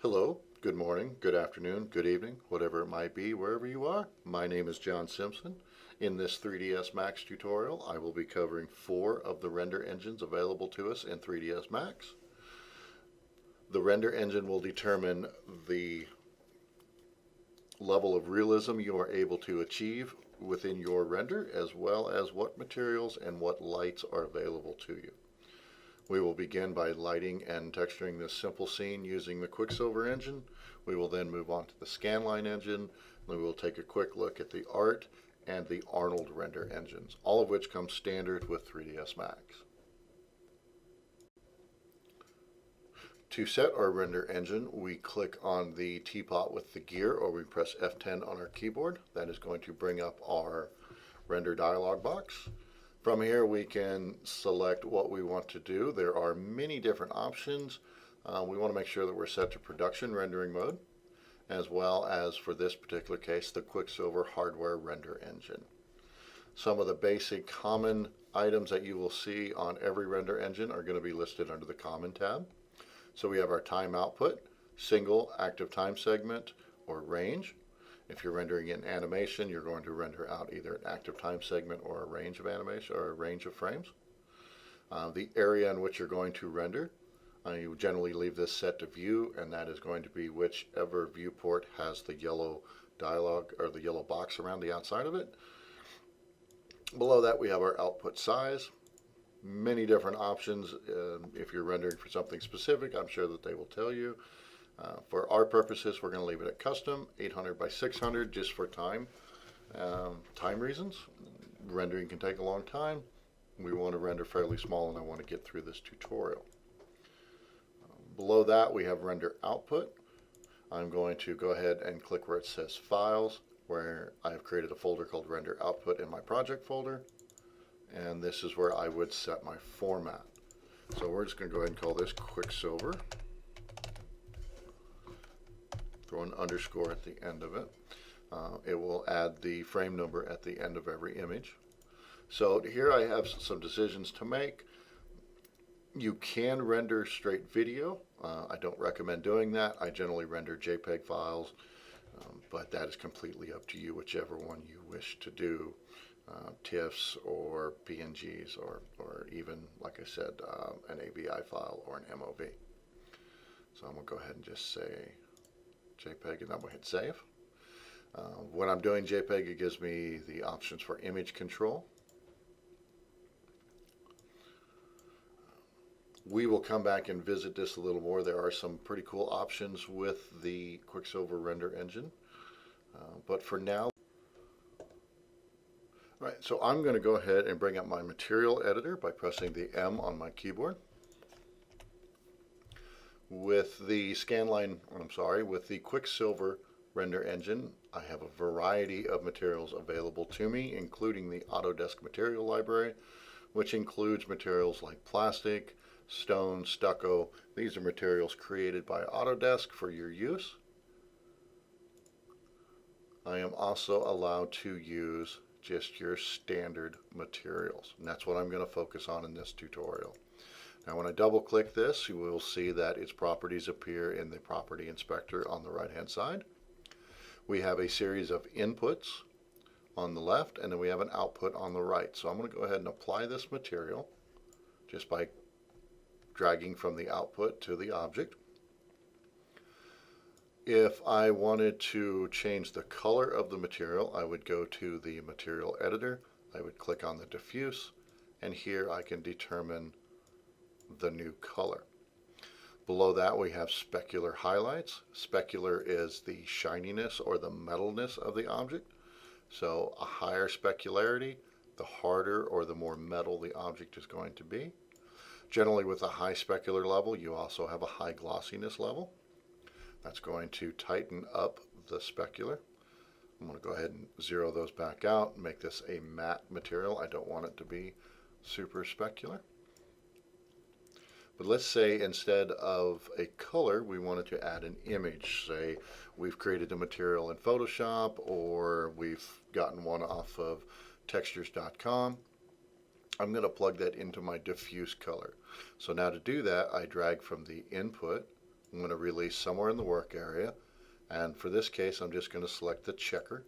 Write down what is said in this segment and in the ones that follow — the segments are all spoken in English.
Hello, good morning, good afternoon, good evening, whatever it might be, wherever you are. My name is Jon Simpson. In this 3ds Max tutorial, I will be covering 4 of the render engines available to us in 3ds Max. The render engine will determine the level of realism you are able to achieve within your render, as well as what materials and what lights are available to you. We will begin by lighting and texturing this simple scene using the Quicksilver engine. We will then move on to the Scanline engine. We will take a quick look at the Art and the Arnold render engines, all of which come standard with 3ds Max. To set our render engine, we click on the teapot with the gear, or we press F10 on our keyboard. That is going to bring up our render dialog box. From here we can select what we want to do. There are many different options. We want to make sure that we're set to production rendering mode, as well as, for this particular case, the Quicksilver hardware render engine. Some of the basic common items that you will see on every render engine are going to be listed under the Common tab. So we have our time output, single active time segment, or range. If you're rendering in animation, you're going to render out either an active time segment or a range of animation or a range of frames. The area in which you're going to render, you generally leave this set to view, and that is going to be whichever viewport has the yellow dialog or the yellow box around the outside of it. Below that we have our output size. Many different options. If you're rendering for something specific, I'm sure that they will tell you. For our purposes, we're going to leave it at custom, 800 by 600, just for time reasons. Rendering can take a long time. We want to render fairly small, and I want to get through this tutorial. Below that, we have render output. I'm going to go ahead and click where it says Files, where I've created a folder called Render Output in my project folder, and this is where I would set my format. So we're just going to go ahead and call this Quicksilver. Throw an underscore at the end of it. It will add the frame number at the end of every image. So here I have some decisions to make. You can render straight video. I don't recommend doing that. I generally render JPEG files, but that is completely up to you, whichever one you wish to do. TIFFs or PNGs or even, like I said, an AVI file or an MOV. So I'm going to go ahead and just say JPEG, and I'm going to hit save. When I'm doing JPEG, it gives me the options for image control. We will come back and visit this a little more. There are some pretty cool options with the Quicksilver render engine. But for now, right, so I'm going to go ahead and bring up my material editor by pressing the M on my keyboard. With the with the Quicksilver render engine, I have a variety of materials available to me, including the Autodesk material library, which includes materials like plastic, stone, stucco. These are materials created by Autodesk for your use. I am also allowed to use just your standard materials, and that's what I'm going to focus on in this tutorial. Now when I double click this, you will see that its properties appear in the Property Inspector on the right hand side. We have a series of inputs on the left, and then we have an output on the right. So I'm going to go ahead and apply this material just by dragging from the output to the object. If I wanted to change the color of the material, I would go to the material editor. I would click on the diffuse, and here I can determine the new color. Below that we have specular highlights. Specular is the shininess or the metalness of the object. So a higher specularity, the harder or the more metal the object is going to be. Generally with a high specular level, you also have a high glossiness level. That's going to tighten up the specular. I'm going to go ahead and zero those back out and make this a matte material. I don't want it to be super specular. But let's say instead of a color, we wanted to add an image. Say we've created a material in Photoshop, or we've gotten one off of textures.com. I'm going to plug that into my diffuse color. So now to do that, I drag from the input I'm going to release somewhere in the work area, and for this case I'm just going to select the checker.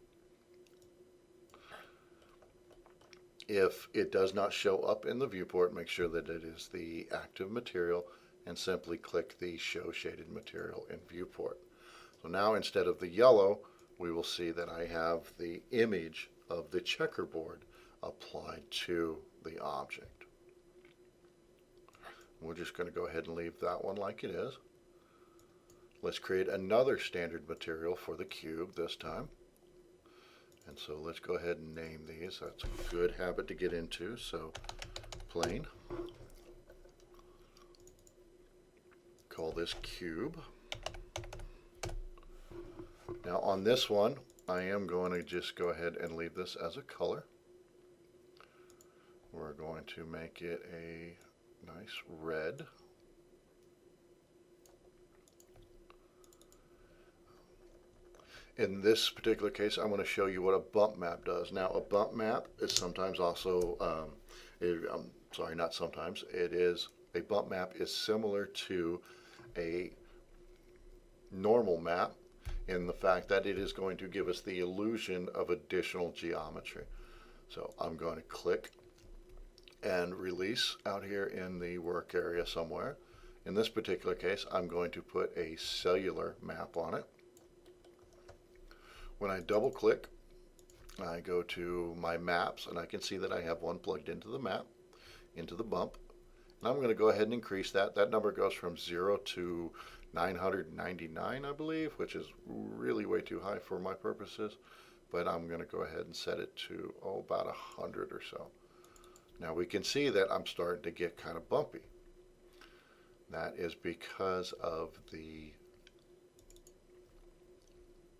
If it does not show up in the viewport, make sure that it is the active material and simply click the Show Shaded Material in Viewport. So now instead of the yellow, we will see that I have the image of the checkerboard applied to the object. We're just going to go ahead and leave that one like it is. Let's create another standard material for the cube this time. And so let's go ahead and name these. That's a good habit to get into. So plane. Call this cube. Now on this one, I am going to just go ahead and leave this as a color. We're going to make it a nice red. In this particular case, I'm going to show you what a bump map does. Now, a bump map is sometimes also, not sometimes, a bump map is similar to a normal map in the fact that it is going to give us the illusion of additional geometry. So I'm going to click and release out here in the work area somewhere. In this particular case, I'm going to put a cellular map on it. When I double click, I go to my maps and I can see that I have one plugged into the map, into the bump. And I'm going to go ahead and increase that. That number goes from 0 to 999, I believe, which is really way too high for my purposes. But I'm going to go ahead and set it to, about 100 or so. Now we can see that I'm starting to get kind of bumpy. That is because of the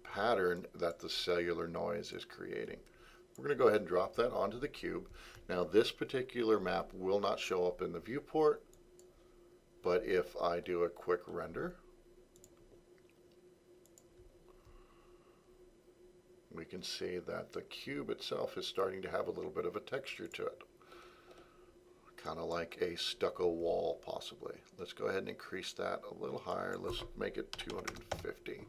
pattern that the cellular noise is creating. We're going to go ahead and drop that onto the cube. Now this particular map will not show up in the viewport, but if I do a quick render, we can see that the cube itself is starting to have a little bit of a texture to it. Kind of like a stucco wall, possibly. Let's go ahead and increase that a little higher. Let's make it 250.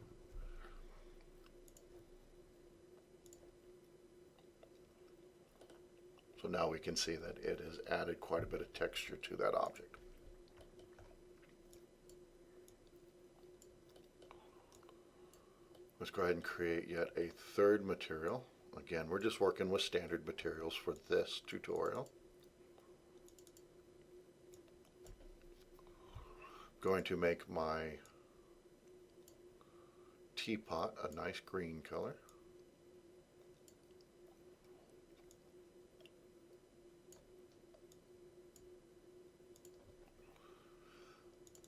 So now we can see that it has added quite a bit of texture to that object. Let's go ahead and create yet a third material. Again, we're just working with standard materials for this tutorial. Going to make my teapot a nice green color.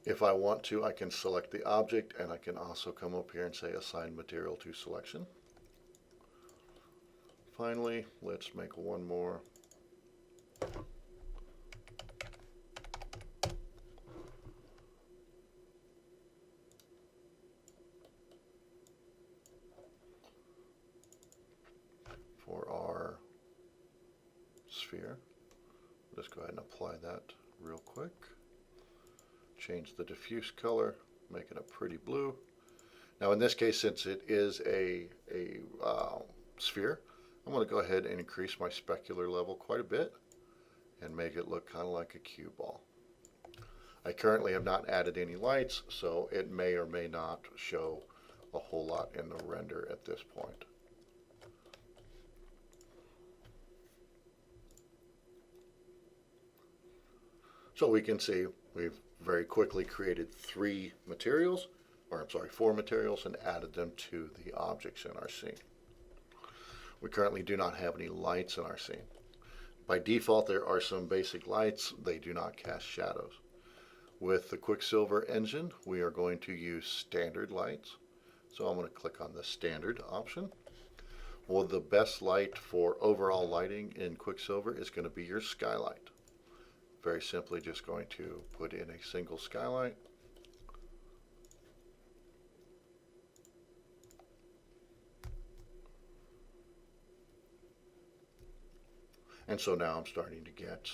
If I want to, I can select the object and I can also come up here and say assign material to selection. Finally, let's make one more. For our sphere. Let's go ahead and apply that real quick. Change the diffuse color, make it a pretty blue. Now in this case, since it is a sphere, I'm going to go ahead and increase my specular level quite a bit and make it look kind of like a cue ball. I currently have not added any lights, so it may or may not show a whole lot in the render at this point. So we can see we've very quickly created four materials and added them to the objects in our scene. We currently do not have any lights in our scene. By default, there are some basic lights. They do not cast shadows. With the Quicksilver engine, we are going to use standard lights. So I'm going to click on the standard option. Well, the best light for overall lighting in Quicksilver is going to be your skylight. Very simply just going to put in a single skylight. And so now I'm starting to get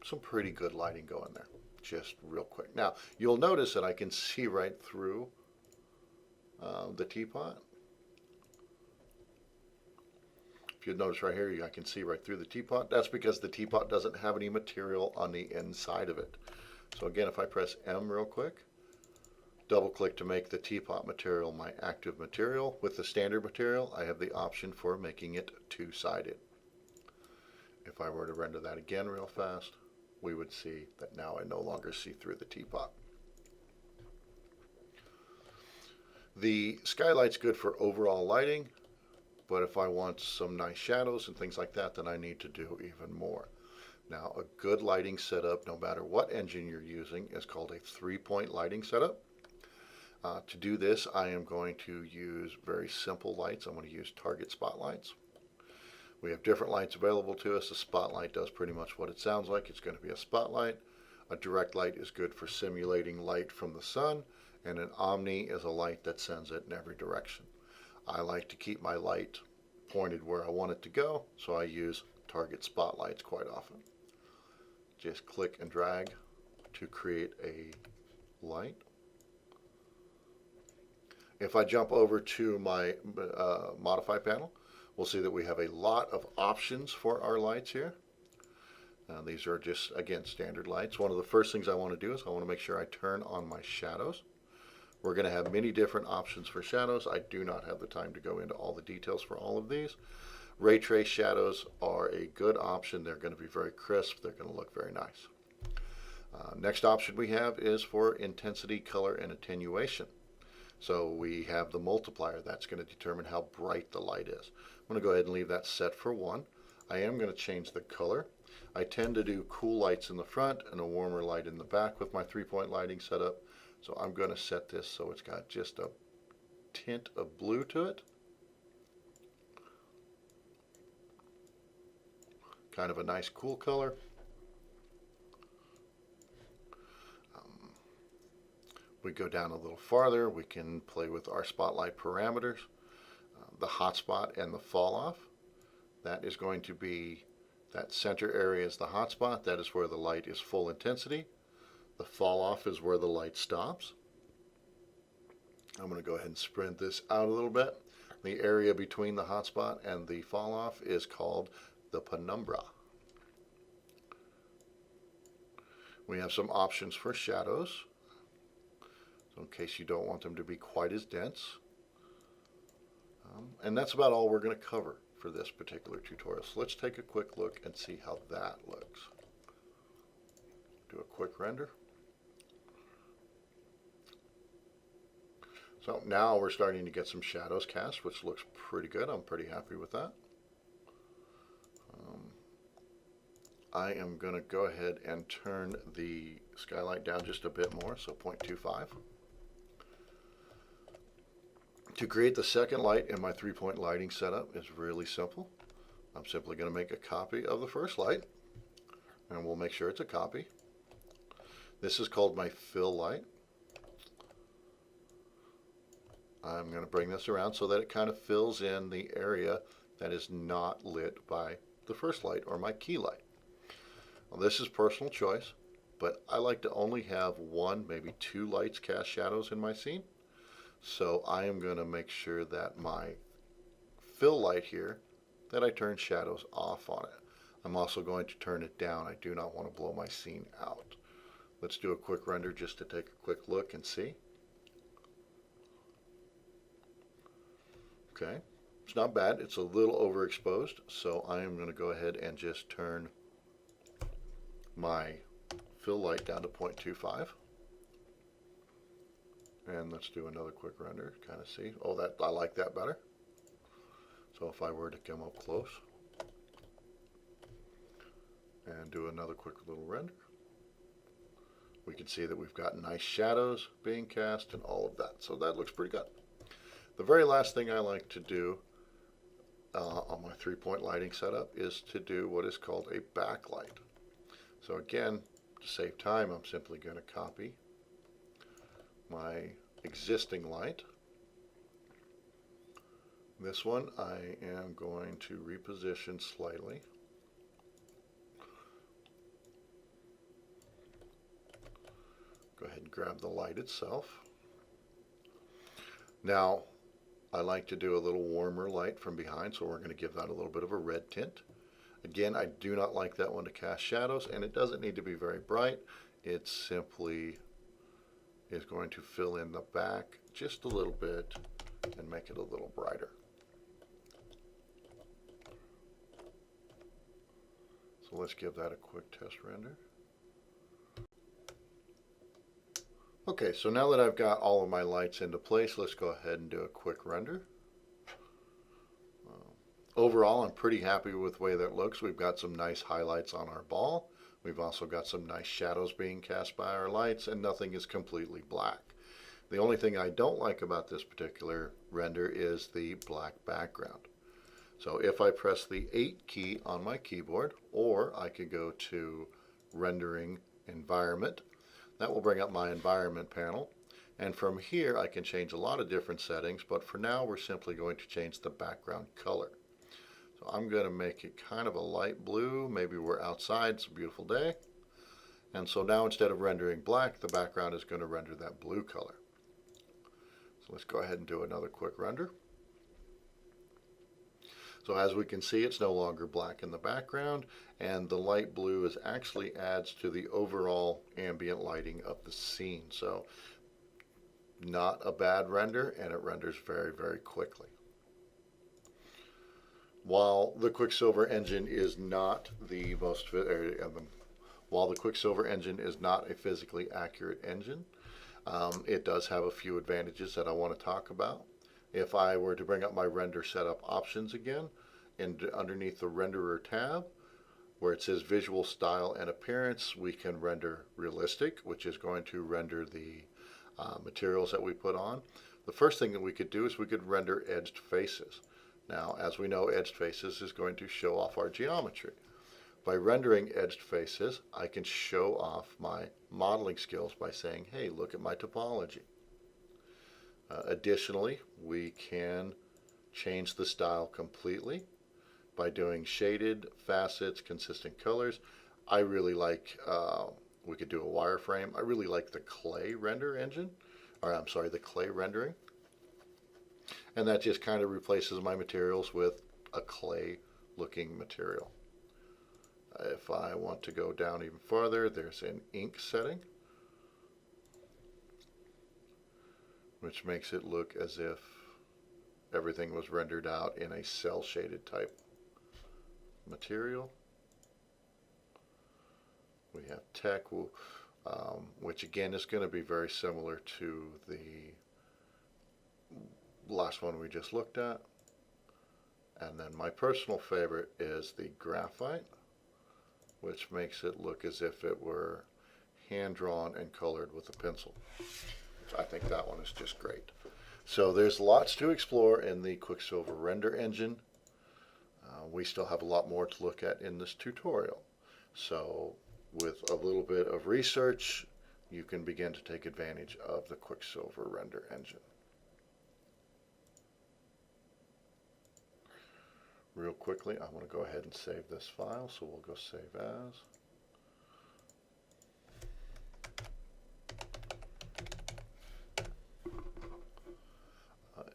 some pretty good lighting going there. just real quick. Now, you'll notice that I can see right through the teapot. If you notice right here, I can see right through the teapot. That's because the teapot doesn't have any material on the inside of it. So again, if I press M real quick, double click to make the teapot material my active material. With the standard material, I have the option for making it two-sided. If I were to render that again real fast, we would see that now I no longer see through the teapot. The skylight's good for overall lighting, but if I want some nice shadows and things like that, then I need to do even more. Now, a good lighting setup, no matter what engine you're using, is called a three-point lighting setup. To do this, I am going to use very simple lights. I'm going to use target spotlights. We have different lights available to us. A spotlight does pretty much what it sounds like. It's going to be a spotlight. A direct light is good for simulating light from the sun, and an omni is a light that sends it in every direction. I like to keep my light pointed where I want it to go, so I use target spotlights quite often. Just click and drag to create a light. If I jump over to my modify panel, we'll see that we have a lot of options for our lights here. These are just, again, standard lights. One of the first things I want to do is I want to make sure I turn on my shadows. We're going to have many different options for shadows. I do not have the time to go into all the details for all of these. Ray trace shadows are a good option. They're going to be very crisp. They're going to look very nice. Next option we have is for intensity, color, and attenuation. So we have the multiplier. That's going to determine how bright the light is. I'm going to go ahead and leave that set for 1. I am going to change the color. I tend to do cool lights in the front and a warmer light in the back with my three-point lighting setup. So I'm going to set this so it's got just a tint of blue to it. Kind of a nice cool color. We go down a little farther, we can play with our spotlight parameters. The hotspot and the fall off. That is going to be, that center area is the hotspot. That is where the light is full intensity. The fall off is where the light stops. I'm going to go ahead and spread this out a little bit. The area between the hotspot and the fall off is called the penumbra. We have some options for shadows, so in case you don't want them to be quite as dense. And that's about all we're going to cover for this particular tutorial. So let's take a quick look and see how that looks. Do a quick render. So now we're starting to get some shadows cast, which looks pretty good. I'm pretty happy with that. I am going to go ahead and turn the skylight down just a bit more, so 0.25. To create the second light in my three-point lighting setup is really simple. I'm simply going to make a copy of the first light, and we'll make sure it's a copy. This is called my fill light. I'm going to bring this around so that it kind of fills in the area that is not lit by the first light or my key light. Well, this is personal choice, but I like to only have one, maybe two lights cast shadows in my scene. So I am going to make sure that my fill light here, that I turn shadows off on it. I'm also going to turn it down. I do not want to blow my scene out. Let's do a quick render just to take a quick look and see. Okay, it's not bad. It's a little overexposed, so I am going to go ahead and just turn my fill light down to 0.25. And let's do another quick render, kind of see. Oh, that I like that better. So if I were to come up close and do another quick little render, we can see that we've got nice shadows being cast and all of that. So that looks pretty good. The very last thing I like to do on my three-point lighting setup is to do what is called a backlight. So again, to save time, I'm simply going to copy my existing light. This one I am going to reposition slightly. grab the light itself. Now, I like to do a little warmer light from behind, so we're going to give that a little bit of a red tint. Again, I do not like that one to cast shadows, and it doesn't need to be very bright. It simply is going to fill in the back just a little bit and make it a little brighter. So let's give that a quick test render. Okay, so now that I've got all of my lights into place, let's go ahead and do a quick render. Overall, I'm pretty happy with the way that looks. We've got some nice highlights on our ball. We've also got some nice shadows being cast by our lights, and nothing is completely black. The only thing I don't like about this particular render is the black background. So if I press the 8 key on my keyboard, or I could go to Rendering Environment, that will bring up my environment panel. And from here, I can change a lot of different settings, but for now, we're simply going to change the background color. So I'm going to make it kind of a light blue. Maybe we're outside, it's a beautiful day. And so now instead of rendering black, the background is going to render that blue color. So let's go ahead and do another quick render. So as we can see, it's no longer black in the background, and the light blue actually adds to the overall ambient lighting of the scene. So not a bad render, and it renders very, very quickly. While the Quicksilver engine is not the most, while the Quicksilver engine is not a physically accurate engine, it does have a few advantages that I want to talk about. If I were to bring up my render setup options again, and underneath the renderer tab, where it says visual style and appearance, we can render realistic, which is going to render the materials that we put on. The first thing that we could do is we could render edged faces. Now, as we know, edged faces is going to show off our geometry. By rendering edged faces, I can show off my modeling skills by saying, hey, look at my topology. Additionally, we can change the style completely by doing shaded, facets, consistent colors. I really like, we could do a wireframe. I really like the clay render engine, or I'm sorry, the clay rendering. And that just kind of replaces my materials with a clay looking material. If I want to go down even farther, there's an ink setting, which makes it look as if everything was rendered out in a cell shaded type material. We have tech, which again is going to be very similar to the last one we just looked at. And then my personal favorite is the graphite, which makes it look as if it were hand drawn and colored with a pencil. I think that one is just great. So there's lots to explore in the Quicksilver render engine. We still have a lot more to look at in this tutorial. So with a little bit of research, you can begin to take advantage of the Quicksilver render engine. Real quickly, I want to go ahead and save this file, so we'll go save as.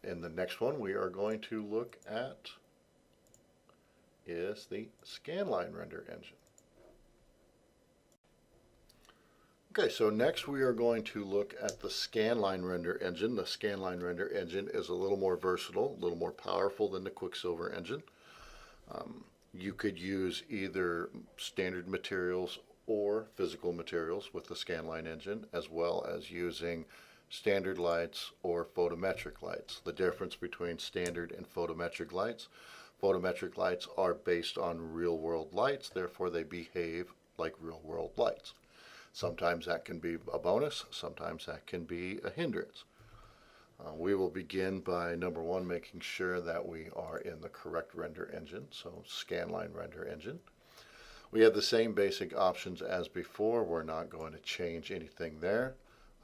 In the next one we are going to look at is the scanline render engine. Okay, so next we are going to look at the scanline render engine. The scanline render engine is a little more versatile, a little more powerful than the Quicksilver engine. You could use either standard materials or physical materials with the scanline engine, as well as using standard lights or photometric lights. The difference between standard and photometric lights are based on real-world lights, therefore they behave like real-world lights. Sometimes that can be a bonus, sometimes that can be a hindrance. We will begin by, number one, making sure that we are in the correct render engine, so scanline render engine. We have the same basic options as before. We're not going to change anything there.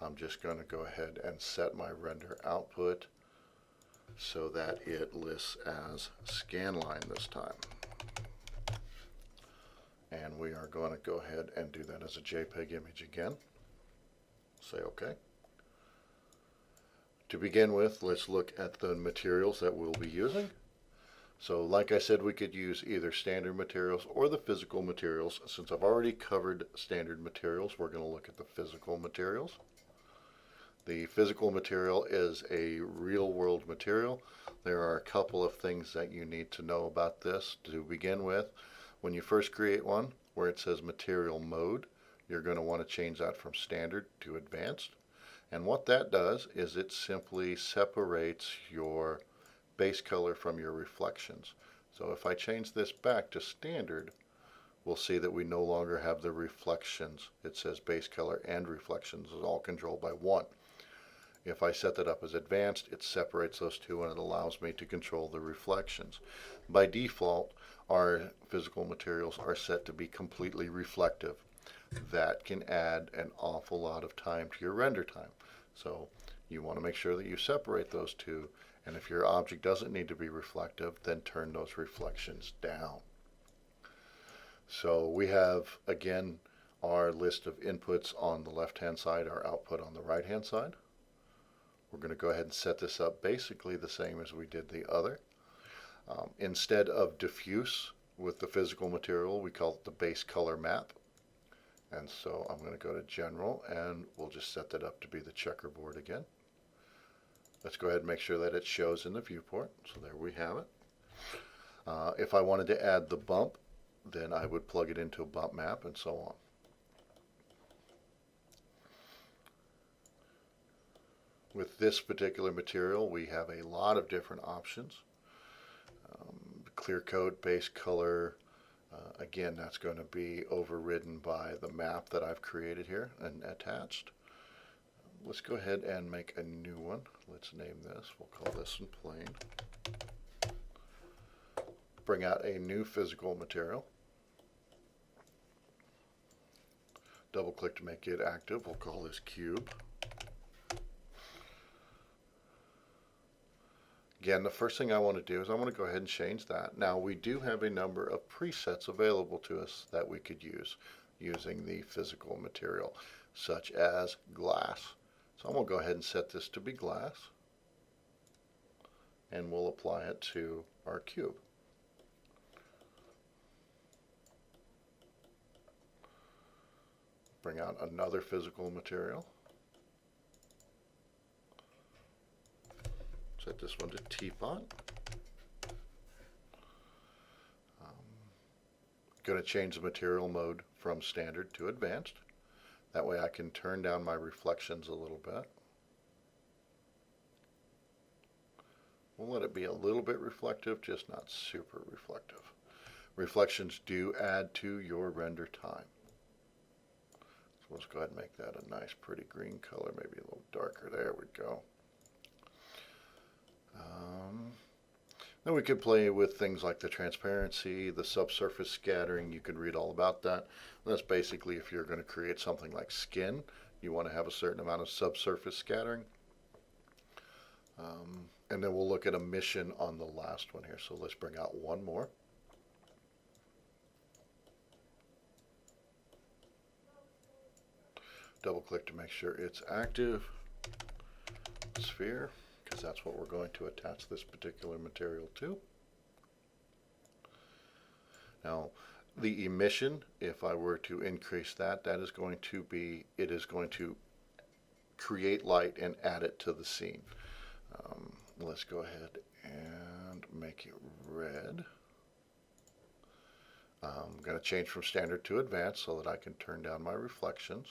I'm just going to go ahead and set my render output so that it lists as scanline this time. And we are going to go ahead and do that as a JPEG image again. Say OK. To begin with, let's look at the materials that we'll be using. So like I said, we could use either standard materials or the physical materials. Since I've already covered standard materials, we're going to look at the physical materials. The physical material is a real-world material. There are a couple of things that you need to know about this to begin with. When you first create one, where it says material mode, you're going to want to change that from standard to advanced. And what that does is it simply separates your base color from your reflections. So if I change this back to standard, we'll see that we no longer have the reflections. It says base color and reflections is all controlled by one. If I set that up as advanced, it separates those two and it allows me to control the reflections. By default, our physical materials are set to be completely reflective. That can add an awful lot of time to your render time. So you want to make sure that you separate those two, and if your object doesn't need to be reflective, then turn those reflections down. So we have, again, our list of inputs on the left-hand side, our output on the right-hand side. We're going to go ahead and set this up basically the same as we did the other. Instead of diffuse with the physical material, we call it the base color map. And so I'm going to go to General, and we'll just set that up to be the checkerboard again. Let's go ahead and make sure that it shows in the viewport. So there we have it. If I wanted to add the bump, then I would plug it into a bump map and so on. With this particular material, we have a lot of different options. Clear coat, base color. Again, that's going to be overridden by the map that I've created here and attached. Let's go ahead and make a new one. Let's name this. We'll call this one plain. Bring out a new physical material. Double click to make it active. We'll call this cube. Again, the first thing I want to do is I want to go ahead and change that. Now we do have a number of presets available to us that we could use using the physical material, such as glass. So I'm going to go ahead and set this to be glass, and we'll apply it to our cube. Bring out another physical material. Set this one to teapot. Going to change the material mode from standard to advanced. That way I can turn down my reflections a little bit. We'll let it be a little bit reflective, just not super reflective. Reflections do add to your render time. So let's go ahead and make that a nice pretty green color, maybe a little darker. There we go. Then we could play with things like the transparency, the subsurface scattering. You can read all about that. That's basically if you're going to create something like skin, you want to have a certain amount of subsurface scattering. And then we'll look at emission on the last one here. So let's bring out one more. Double click to make sure it's active. Sphere, because that's what we're going to attach this particular material to. Now, the emission, if I were to increase that, that is going to be, it is going to create light and add it to the scene. Let's go ahead and make it red. I'm going to change from standard to advanced so that I can turn down my reflections.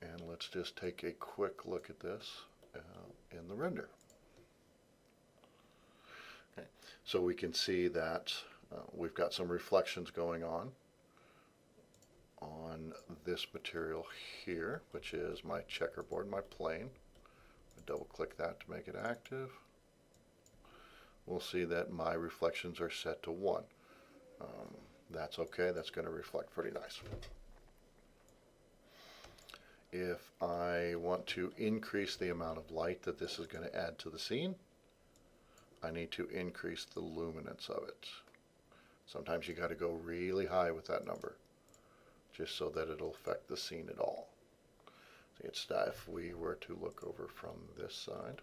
And let's just take a quick look at this in the render. Okay, so we can see that we've got some reflections going on this material here, which is my checkerboard, my plane. Double click that to make it active. We'll see that my reflections are set to 1. That's okay, that's going to reflect pretty nice. If I want to increase the amount of light that this is going to add to the scene, I need to increase the luminance of it. Sometimes you got to go really high with that number just so that it'll affect the scene at all. See, it's that if we were to look over from this side,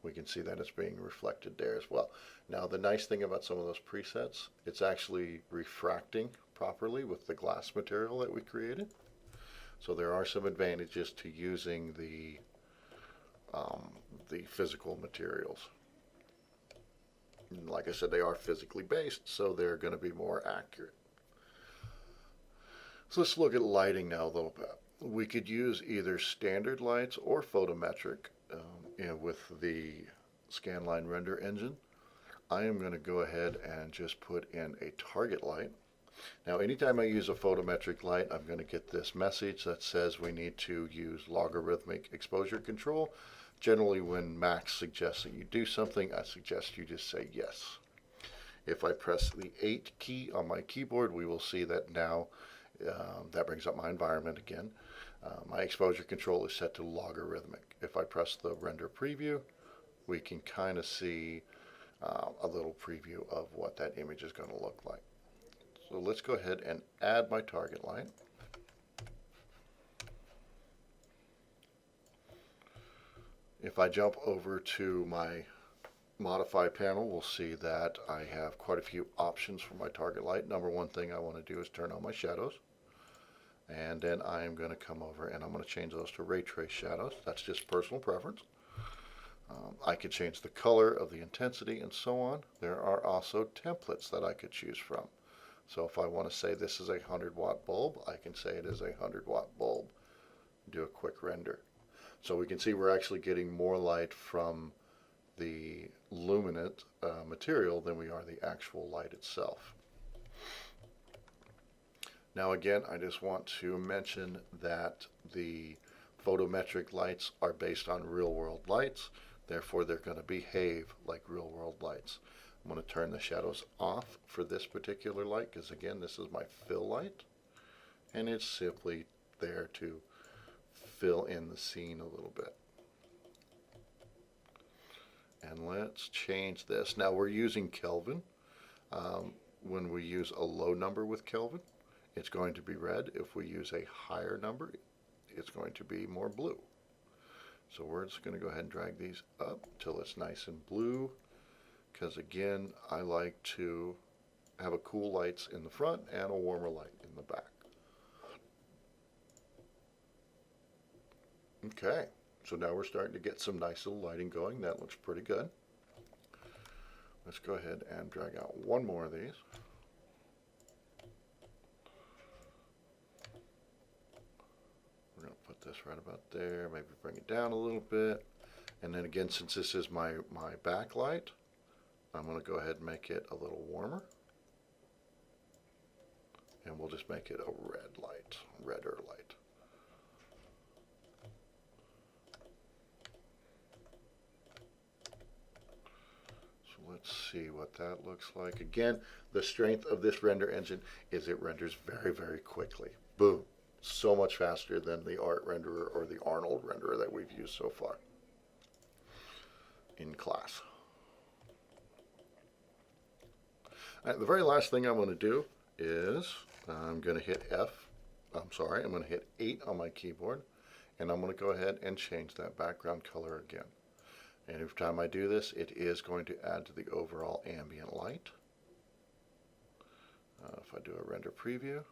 we can see that it's being reflected there as well. Now the nice thing about some of those presets, it's actually refracting properly with the glass material that we created. So there are some advantages to using the physical materials. And like I said, they are physically based, so they're going to be more accurate. So let's look at lighting now a little bit. We could use either standard lights or photometric with the scanline render engine. I am going to go ahead and just put in a target light. Now anytime I use a photometric light, I'm going to get this message that says we need to use logarithmic exposure control. Generally when Max suggests that you do something, I suggest you just say yes. If I press the 8 key on my keyboard, we will see that now that brings up my environment again. My exposure control is set to logarithmic. If I press the render preview, we can kind of see a little preview of what that image is going to look like. So let's go ahead and add my target light. If I jump over to my modify panel, we'll see that I have quite a few options for my target light. Number one thing I want to do is turn on my shadows. And then I'm going to come over and I'm going to change those to ray trace shadows. That's just personal preference. I could change the color of the intensity and so on. There are also templates that I could choose from. So if I want to say this is a 100-watt bulb, I can say it is a 100-watt bulb. Do a quick render. So we can see we're actually getting more light from the luminant material than we are the actual light itself. Now again, I just want to mention that the photometric lights are based on real-world lights. Therefore, they're going to behave like real-world lights. I'm going to turn the shadows off for this particular light because, again, this is my fill light. And it's simply there to fill in the scene a little bit. And let's change this. Now, we're using Kelvin. When we use a low number with Kelvin, it's going to be red. If we use a higher number, it's going to be more blue. So we're just going to go ahead and drag these up till it's nice and blue, because again, I like to have a cool lights in the front and a warmer light in the back. Okay, so now we're starting to get some nice little lighting going. That looks pretty good. Let's go ahead and drag out one more of these. This right about there, maybe bring it down a little bit, and then again, since this is my backlight, I'm going to go ahead and make it a little warmer, and we'll just make it a red light, redder light. So let's see what that looks like. Again, the strength of this render engine is it renders very, very quickly. Boom. So much faster than the art renderer or the Arnold renderer that we've used so far in class. All right, the very last thing I'm going to do is I'm going to hit I'm going to hit 8 on my keyboard, and I'm going to go ahead and change that background color again. And every time I do this, it is going to add to the overall ambient light. If I do a render preview,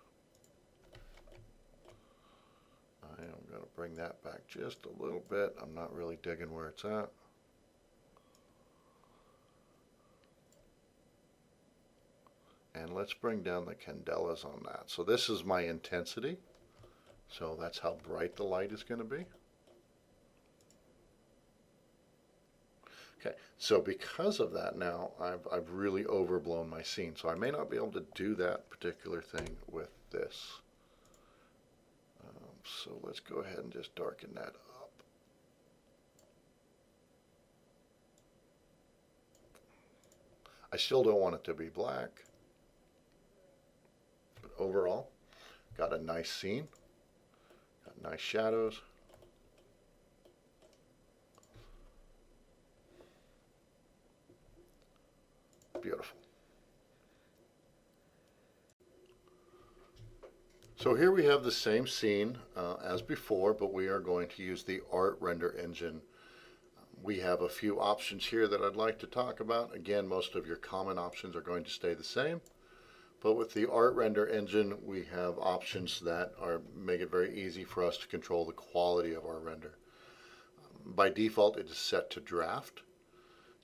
I am going to bring that back just a little bit. I'm not really digging where it's at. And let's bring down the candelas on that. So this is my intensity. So that's how bright the light is going to be. Okay, so because of that now, I've really overblown my scene. So I may not be able to do that particular thing with this. So let's go ahead and just darken that up. I still don't want it to be black, but overall, got a nice scene, got nice shadows. beautiful? So here we have the same scene as before, but we are going to use the art render engine. We have a few options here that I'd like to talk about. Again, most of your common options are going to stay the same, but with the art render engine, we have options that make it very easy for us to control the quality of our render. By default, it is set to draft.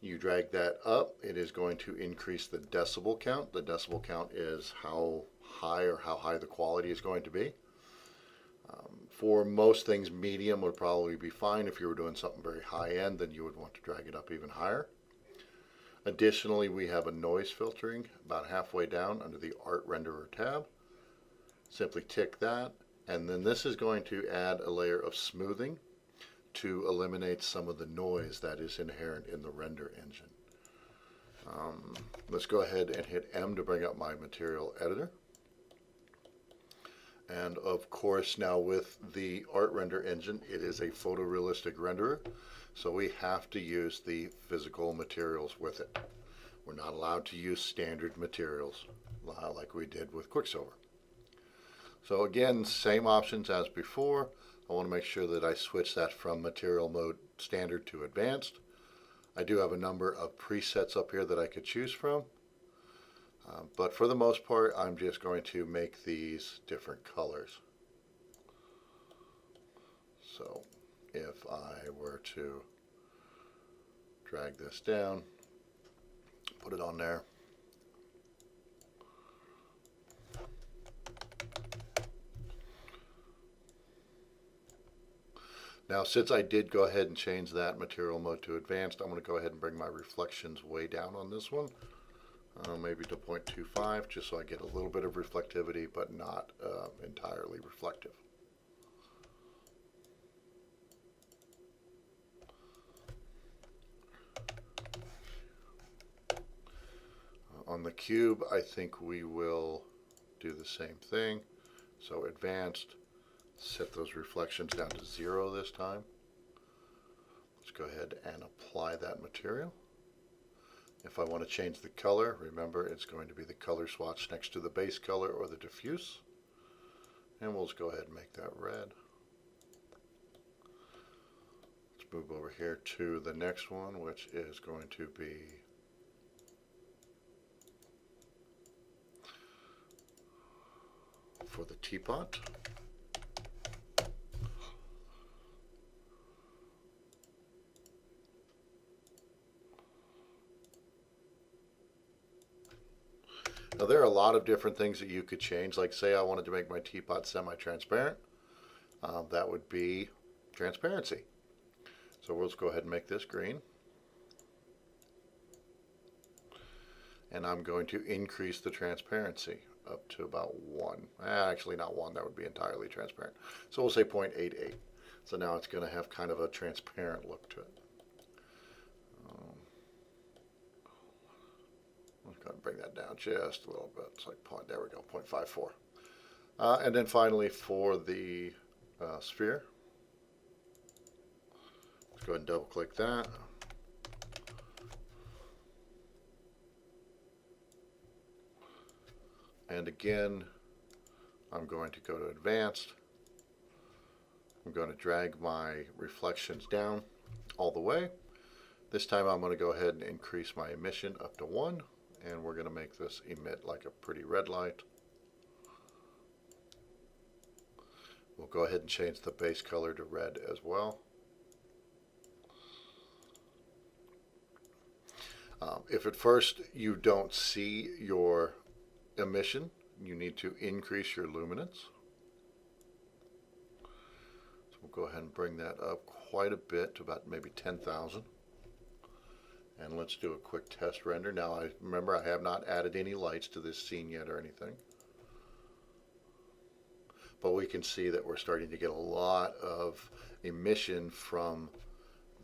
You drag that up, it is going to increase the decibel count. The decibel count is how high the quality is going to be. For most things, medium would probably be fine. If you were doing something very high end, then you would want to drag it up even higher. Additionally, we have a noise filtering about halfway down under the Art Renderer tab. Simply tick that, and then this is going to add a layer of smoothing to eliminate some of the noise that is inherent in the render engine. Let's go ahead and hit M to bring up my material editor. And of course, now with the art render engine, it is a photorealistic renderer, so we have to use the physical materials with it. We're not allowed to use standard materials like we did with Quicksilver. So again, same options as before. I want to make sure that I switch that from material mode standard to advanced. I do have a number of presets up here that I could choose from. But for the most part, I'm just going to make these different colors. So if I were to drag this down, put it on there. Now, since I did go ahead and change that material mode to advanced, I'm going to go ahead and bring my reflections way down on this one. Maybe to 0.25, just so I get a little bit of reflectivity, but not entirely reflective. On the cube, I think we will do the same thing. So advanced, set those reflections down to 0 this time. Let's go ahead and apply that material. If I want to change the color, remember it's going to be the color swatch next to the base color or the diffuse. And we'll just go ahead and make that red. Let's move over here to the next one, which is going to be for the teapot. Now there are a lot of different things that you could change. Like say I wanted to make my teapot semi-transparent. That would be transparency. So we'll just go ahead and make this green. And I'm going to increase the transparency up to about 1. Actually not 1, that would be entirely transparent. So we'll say 0.88. So now it's going to have kind of a transparent look to it. Let's go and bring that down just a little bit. It's like there we go, 0.54. And then finally for the sphere, let's go ahead and double click that. And again, I'm going to go to advanced. I'm going to drag my reflections down all the way. This time I'm going to go ahead and increase my emission up to 1. And we're going to make this emit like a pretty red light. We'll go ahead and change the base color to red as well. If at first you don't see your emission, you need to increase your luminance. So we'll go ahead and bring that up quite a bit to about maybe 10,000. And let's do a quick test render. Now, remember I have not added any lights to this scene yet or anything. But we can see that we're starting to get a lot of emission from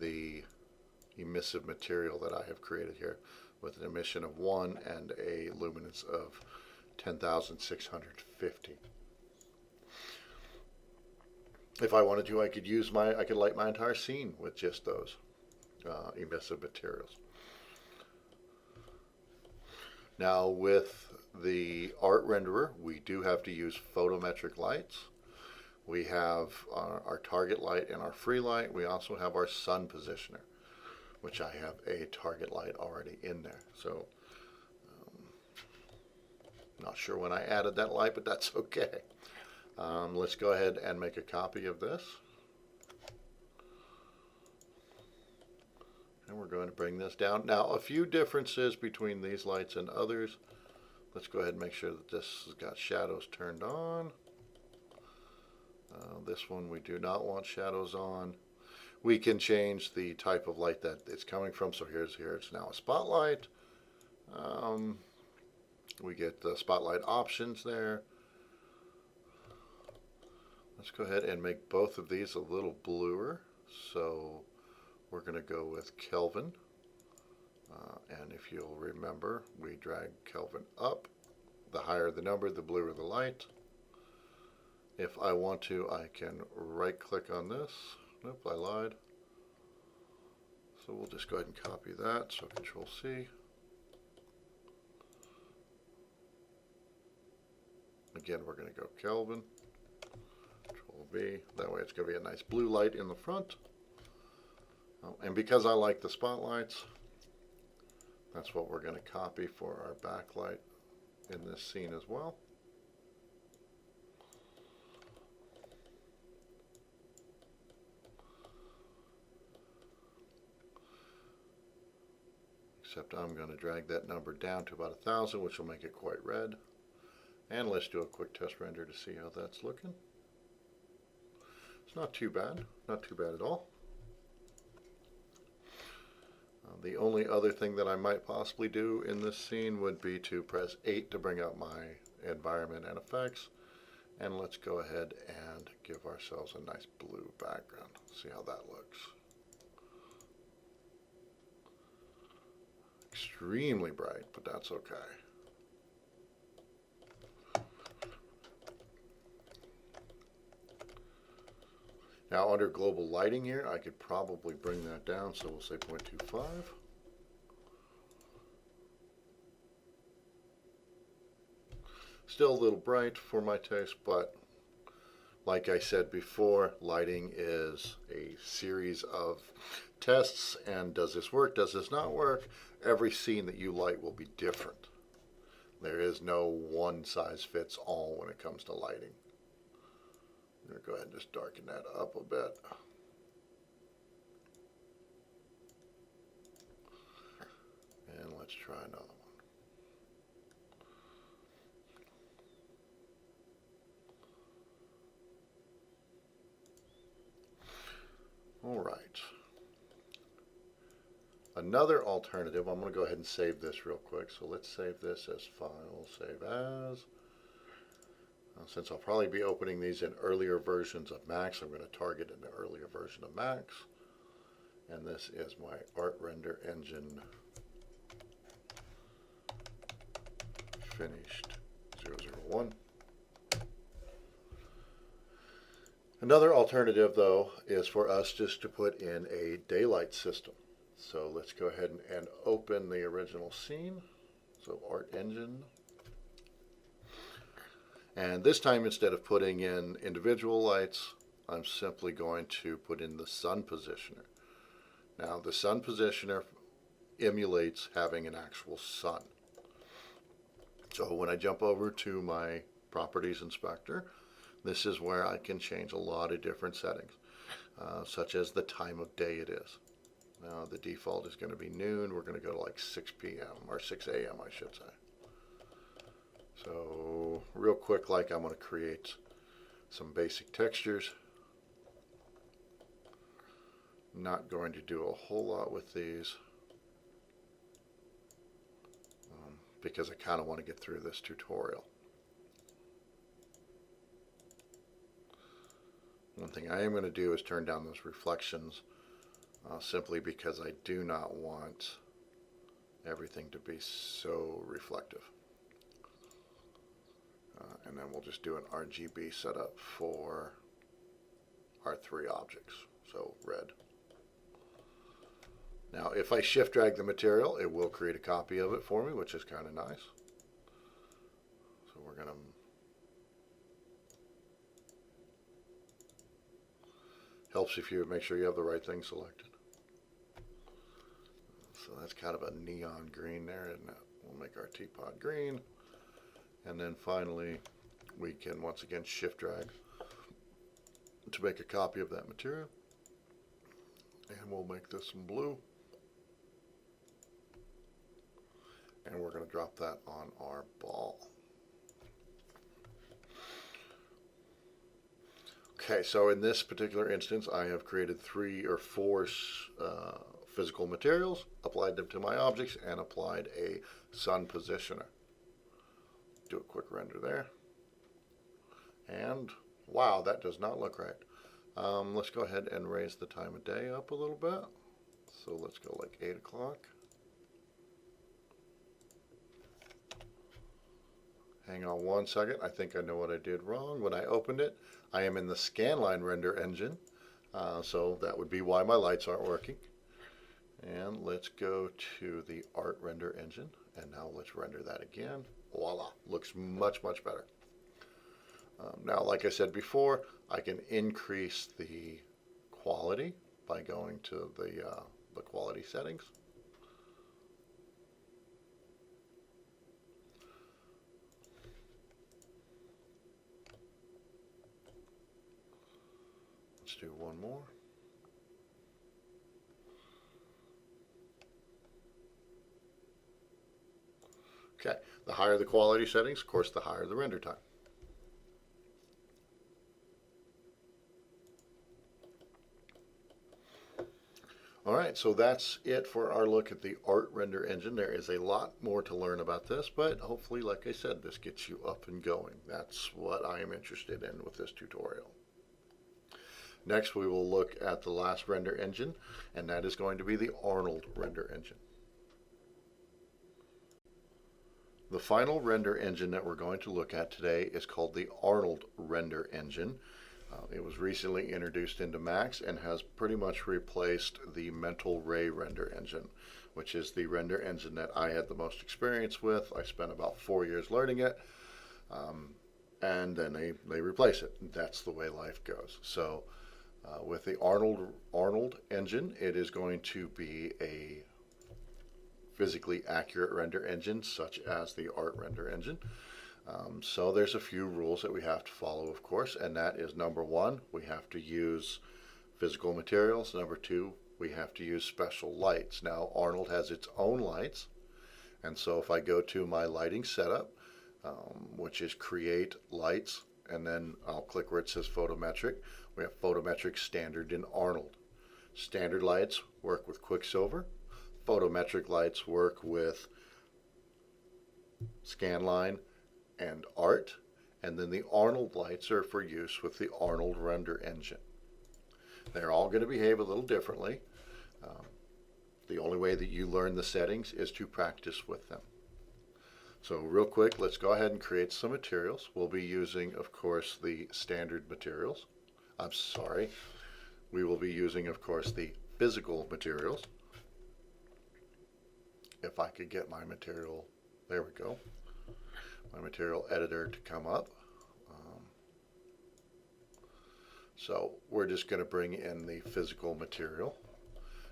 the emissive material that I have created here, with an emission of 1 and a luminance of 10,650. If I wanted to, I could light my entire scene with just those emissive materials. Now with the art renderer, we do have to use photometric lights. We have our target light and our free light. We also have our sun positioner, which I have a target light already in there. So not sure when I added that light, but that's okay. Let's go ahead and make a copy of this. And we're going to bring this down. Now, a few differences between these lights and others. Let's go ahead and make sure that this has got shadows turned on. This one we do not want shadows on. We can change the type of light that it's coming from. So here it's now a spotlight. We get the spotlight options there. Let's go ahead and make both of these a little bluer. So we're going to go with Kelvin. And if you'll remember, we drag Kelvin up. The higher the number, the bluer the light. If I want to, I can right click on this. Nope, I lied. So we'll just go ahead and copy that. So Control C. Again, we're going to go Kelvin. Control V. That way it's going to be a nice blue light in the front. And because I like the spotlights, that's what we're going to copy for our backlight in this scene as well. Except I'm going to drag that number down to about 1,000, which will make it quite red. And let's do a quick test render to see how that's looking. It's not too bad, not too bad at all. The only other thing that I might possibly do in this scene would be to press 8 to bring up my environment and effects. And let's go ahead and give ourselves a nice blue background. See how that looks. Extremely bright, but that's okay. Now under global lighting here, I could probably bring that down, so we'll say 0.25. Still a little bright for my taste, but like I said before, lighting is a series of tests, and does this work, does this not work? Every scene that you light will be different. There is no one size fits all when it comes to lighting. I'm going to go ahead and just darken that up a bit. And let's try another one. All right. Another alternative, I'm going to go ahead and save this real quick. So let's save this as file, save as. Since I'll probably be opening these in earlier versions of Max, I'm going to target an earlier version of Max. And this is my art render engine finished 001. Another alternative, though, is for us just to put in a daylight system. So let's go ahead and open the original scene. So art engine. And this time, instead of putting in individual lights, I'm simply going to put in the sun positioner. Now, the sun positioner emulates having an actual sun. So when I jump over to my properties inspector, this is where I can change a lot of different settings, such as the time of day it is. Now, the default is going to be noon. We're going to go to like 6 p.m. or 6 a.m. I should say. So real quick, like I'm going to create some basic textures. Not going to do a whole lot with these because I kind of want to get through this tutorial. One thing I am going to do is turn down those reflections simply because I do not want everything to be so reflective. And then we'll just do an RGB setup for our three objects. So red, Now, if I shift drag the material, it will create a copy of it for me, which is kind of nice. So we're going to helps if you make sure you have the right thing selected. So that's kind of a neon green there, isn't it? We'll make our teapot green. And then finally, we can once again shift drag to make a copy of that material. And we'll make this some blue. And we're going to drop that on our ball. Okay, so in this particular instance, I have created 3 or 4 physical materials, applied them to my objects, and applied a sun positioner. Do a quick render there. And wow, that does not look right. Let's go ahead and raise the time of day up a little bit. So let's go like 8 o'clock. Hang on one second. I think I know what I did wrong. When I opened it, I am in the scanline render engine. So that would be why my lights aren't working. And let's go to the art render engine. And now let's render that again. Voila, looks much, much better. Now, like I said before, I can increase the quality by going to the quality settings. Let's do one more. Okay, the higher the quality settings, of course, the higher the render time. All right, so that's it for our look at the art render engine. There is a lot more to learn about this, but hopefully, like I said, this gets you up and going. That's what I am interested in with this tutorial. Next, we will look at the last render engine, and that is going to be the Arnold render engine. The final render engine that we're going to look at today is called the Arnold render engine. It was recently introduced into Max and has pretty much replaced the Mental Ray render engine, which is the render engine that I had the most experience with. I spent about 4 years learning it, and then they replace it. That's the way life goes. So with the Arnold engine, it is going to be a physically accurate render engine, such as the art render engine. So there's a few rules that we have to follow, of course, and that is number 1, we have to use physical materials. Number 2, we have to use special lights. Now, Arnold has its own lights, and so if I go to my lighting setup, which is create lights, and then I'll click where it says photometric, we have photometric standard in Arnold. Standard lights work with Quicksilver. Photometric lights work with Scanline and Art, and then the Arnold lights are for use with the Arnold render engine. They're all going to behave a little differently. The only way that you learn the settings is to practice with them. So real quick, let's go ahead and create some materials. We'll be using, of course, the standard materials. We will be using, of course, the physical materials. If I could get my material, there we go, my material editor to come up. So we're just going to bring in the physical material.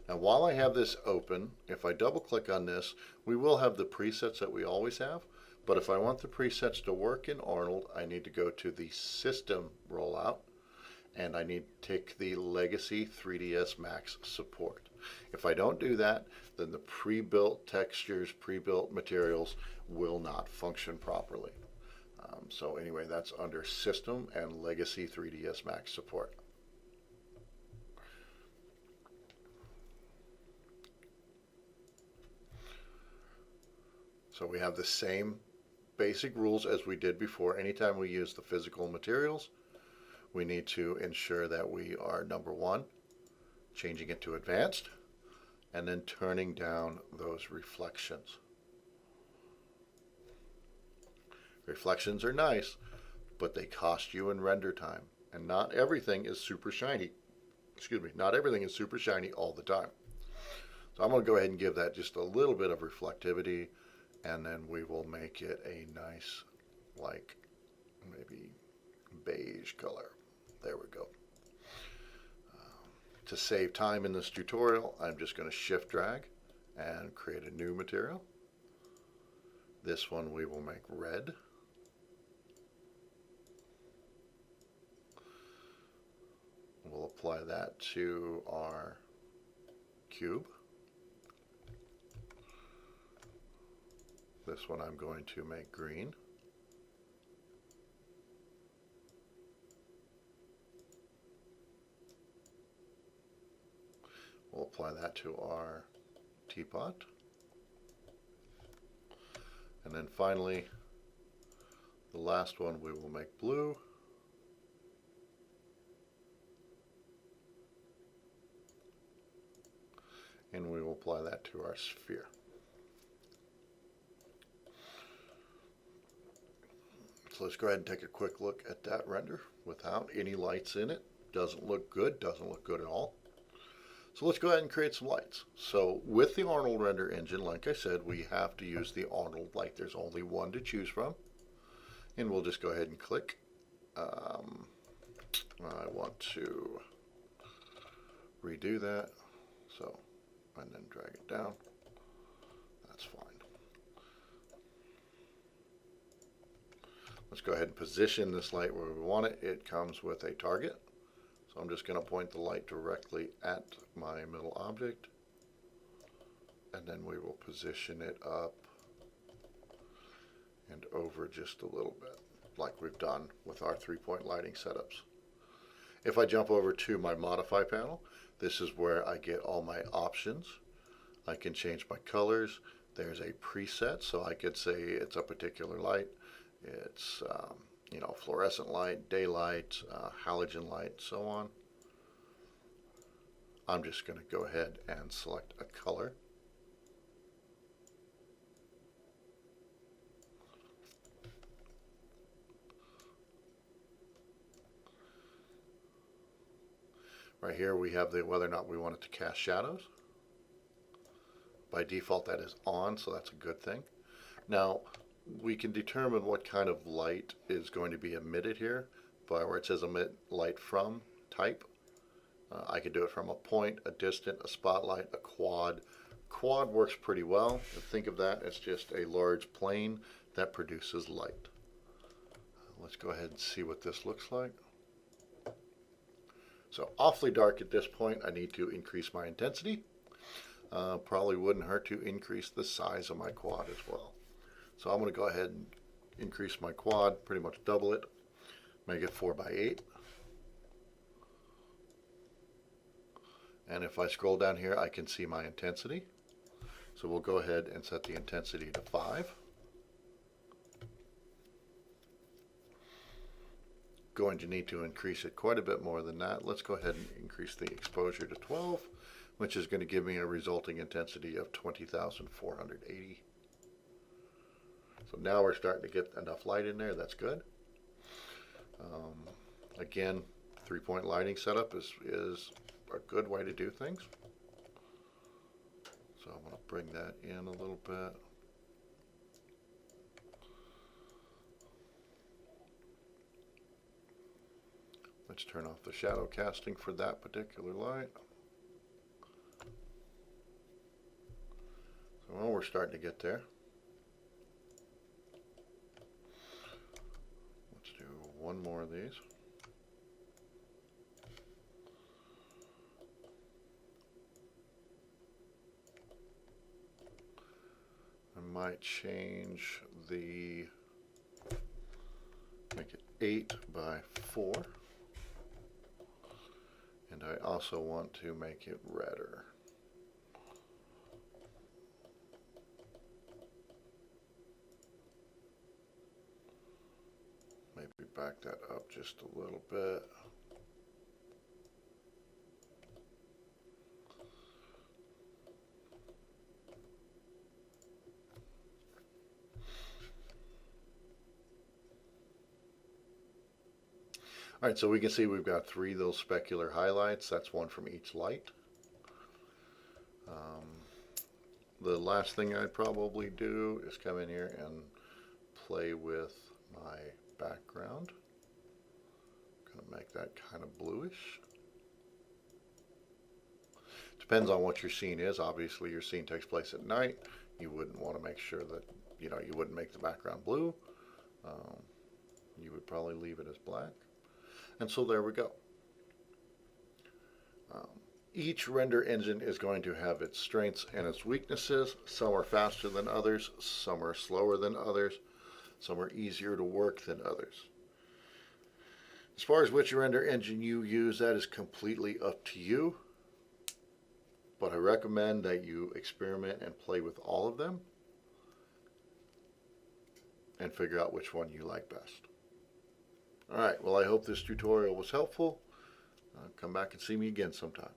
Now while I have this open, if I double click on this, we will have the presets that we always have, but if I want the presets to work in Arnold, I need to go to the system rollout, and I need to take the Legacy 3ds Max support. If I don't do that, then the pre-built textures, pre-built materials will not function properly. So anyway, that's under System and Legacy 3ds Max support. So we have the same basic rules as we did before. Anytime we use the physical materials, we need to ensure that we are, number 1, changing it to advanced, and then turning down those reflections. Reflections are nice, but they cost you in render time, and not everything is super shiny. Not everything is super shiny all the time. So I'm going to go ahead and give that just a little bit of reflectivity, and then we will make it a nice, like, maybe beige color. There we go. To save time in this tutorial, I'm just going to shift drag and create a new material. This one we will make red. We'll apply that to our cube. This one I'm going to make green. We'll apply that to our teapot. And then finally, the last one we will make blue. And we will apply that to our sphere. So let's go ahead and take a quick look at that render without any lights in it. Doesn't look good, doesn't look good at all. So let's go ahead and create some lights. So with the Arnold render engine, like I said, we have to use the Arnold light. There's only one to choose from. And we'll just go ahead and click. I want to redo that. So, and then drag it down. That's fine. Let's go ahead and position this light where we want it. It comes with a target. So I'm just going to point the light directly at my middle object, and then we will position it up and over just a little bit, like we've done with our 3-point lighting setups. If I jump over to my modify panel, this is where I get all my options. I can change my colors. There's a preset, so I could say it's a particular light. It's you know, fluorescent light, daylight, halogen light, so on. I'm just going to go ahead and select a color. Right here we have the whether or not we want it to cast shadows. By default that is on, so that's a good thing. Now we can determine what kind of light is going to be emitted here by where it says emit light from type. I could do it from a point, a distant, a spotlight, a quad. Quad works pretty well. Think of that as just a large plane that produces light. Let's go ahead and see what this looks like. So awfully dark at this point. I need to increase my intensity. Probably wouldn't hurt to increase the size of my quad as well. So I'm going to go ahead and increase my quad, pretty much double it, make it 4x8. And if I scroll down here, I can see my intensity. So we'll go ahead and set the intensity to 5. Going to need to increase it quite a bit more than that. Let's go ahead and increase the exposure to 12, which is going to give me a resulting intensity of 20,480. So now we're starting to get enough light in there. That's good. Again, 3-point lighting setup is a good way to do things. So I'm going to bring that in a little bit. Let's turn off the shadow casting for that particular light. So well, we're starting to get there. Let's do one more of these. I might change the, make it 8x4. And I also want to make it redder. Maybe back that up just a little bit. All right, so we can see we've got 3 of those specular highlights. That's one from each light. the last thing I'd probably do is come in here and play with my background. Gonna make that kind of bluish. Depends on what your scene is. Obviously, your scene takes place at night. You wouldn't want to make sure that, you wouldn't make the background blue. You would probably leave it as black. And so there we go. Each render engine is going to have its strengths and its weaknesses. Some are faster than others. Some are slower than others. Some are easier to work than others. As far as which render engine you use, that is completely up to you. But I recommend that you experiment and play with all of them and figure out which one you like best. Alright, well, I hope this tutorial was helpful. Come back and see me again sometime.